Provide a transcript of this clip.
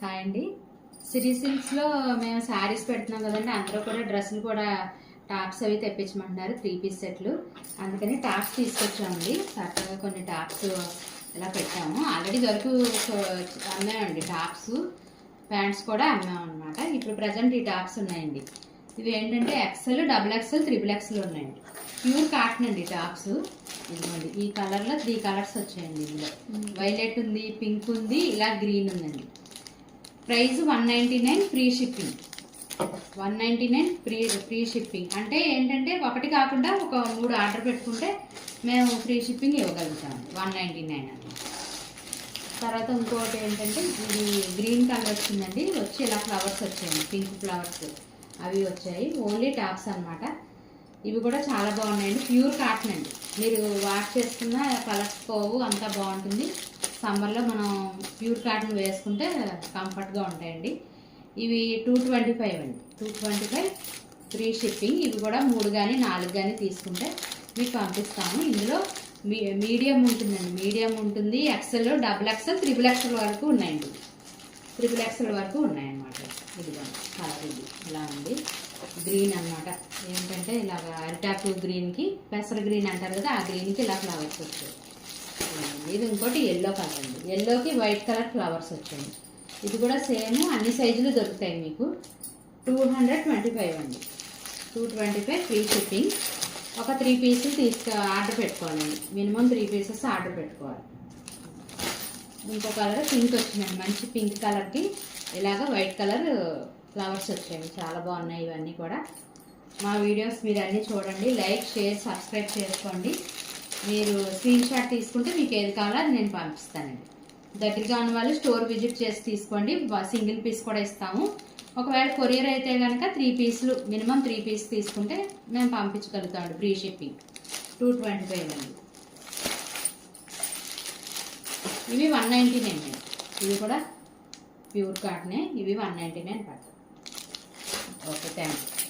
Hi అండి. సిరీ సిల్క్స్లో మేము శారీస్ పెడుతున్నాం కదండి. అందరూ కూడా డ్రెస్సులు కూడా టాప్స్ అవి తెప్పించమంటున్నారు, 3 పీస్ సెట్లు. అందుకని టాప్స్ తీసుకొచ్చామండి. చక్కగా కొన్ని టాప్స్ ఇలా పెట్టాము. ఆల్రెడీ వరకు అమ్మామండి టాప్స్, ప్యాంట్స్ కూడా అమ్మాము అనమాట. ఇప్పుడు ప్రజెంట్ ఈ టాప్స్ ఉన్నాయండి. ఇవి ఏంటంటే ఎక్సెల్, డబుల్ ఎక్సెల్, 3 ఎక్సెల్ ఉన్నాయండి. ప్యూర్ కాటన్ అండి టాప్స్. ఇదిగోండి ఈ కలర్లో 3 కలర్స్ వచ్చాయండి. ఇందులో వైలెట్ ఉంది, పింక్ ఉంది, ఇలా గ్రీన్ ఉందండి. Price 199 free shipping. 199 free shipping అంటే ఏంటంటే ఒకటి కాకుండా ఒక 3 ఆర్డర్ పెట్టుకుంటే మేము ఫ్రీ షిప్పింగ్ ఇవ్వగలుగుతాము. 199 అని. తర్వాత ఇంకోటి ఏంటంటే ఇది గ్రీన్ కలర్ వచ్చిందండి. వచ్చి ఇలా ఫ్లవర్స్ వచ్చాయండి, పింక్ ఫ్లవర్స్ అవి వచ్చాయి. ఓన్లీ టాప్స్ అనమాట. ఇవి కూడా చాలా బాగున్నాయండి. ప్యూర్ కాటన్ అండి. మీరు వాష్ చేసుకున్న కలర్స్ పోవు, అంతా బాగుంటుంది. సమ్మర్లో మనం ప్యూర్ కాటన్ వేసుకుంటే కంఫర్ట్గా ఉంటాయండి. ఇవి 225 అండి. 225 ఫ్రీ షిప్పింగ్. ఇవి కూడా 3 కానీ 4 కానీ తీసుకుంటే మీకు పంపిస్తాము. ఇందులో మీడియం ఉంటుందండి, మీడియం ఉంటుంది, ఎక్సెల్, డబుల్ ఎక్సెల్, 3 ఎక్సెల్ వరకు ఉన్నాయండి. 3 ఎక్సెల్ వరకు ఉన్నాయన్నమాట. ఇదిగా కలర్ ఇది ఇలా ఉంది. గ్రీన్ అనమాట. ఏంటంటే ఇలాగ అరిటాకు గ్రీన్కి పెసర గ్రీన్ అంటారు కదా, ఆ గ్రీన్కి ఇలా ఫ్లవర్స్ వచ్చాయి. ఇది ఇంకోటి ఎల్లో కలర్ అండి. ఎల్లోకి వైట్ కలర్ ఫ్లవర్స్ వచ్చాయి. ఇది కూడా సేమ్, అన్ని సైజులు దొరుకుతాయి మీకు. 225 అండి. 225 ఫ్రీ షిప్పింగ్. ఒక 3 పీసులు ఆర్డర్ పెట్టుకోవాలండి. మినిమం 3 పీసెస్ ఆర్డర్ పెట్టుకోవాలి. ఇంకో కలర్ పింక్ వచ్చిందండి. మంచి పింక్ కలర్కి ఇలాగ వైట్ కలర్ ఫ్లవర్స్ వచ్చాయి. చాలా బాగున్నాయి ఇవన్నీ కూడా. మా వీడియోస్ మీరు అన్నీ చూడండి, లైక్, షేర్, సబ్స్క్రైబ్ చేసుకోండి. మీరు స్క్రీన్ షాట్ తీసుకుంటే మీకు ఏది కావాలో అది నేను పంపిస్తానండి. దగ్గరగా ఉన్న వాళ్ళు స్టోర్ విజిట్ చేసి తీసుకోండి. సింగిల్ పీస్ కూడా ఇస్తాము. ఒకవేళ కొరియర్ అయితే కనుక 3 పీసులు, మినిమం 3 పీస్ తీసుకుంటే మేము పంపించగలుగుతామండి. Free shipping. 225 అండి. ఇవి 199 అండి. ఇవి కూడా ప్యూర్ కాటనే. ఇవి 199 పడతాయి. Okay, thank you.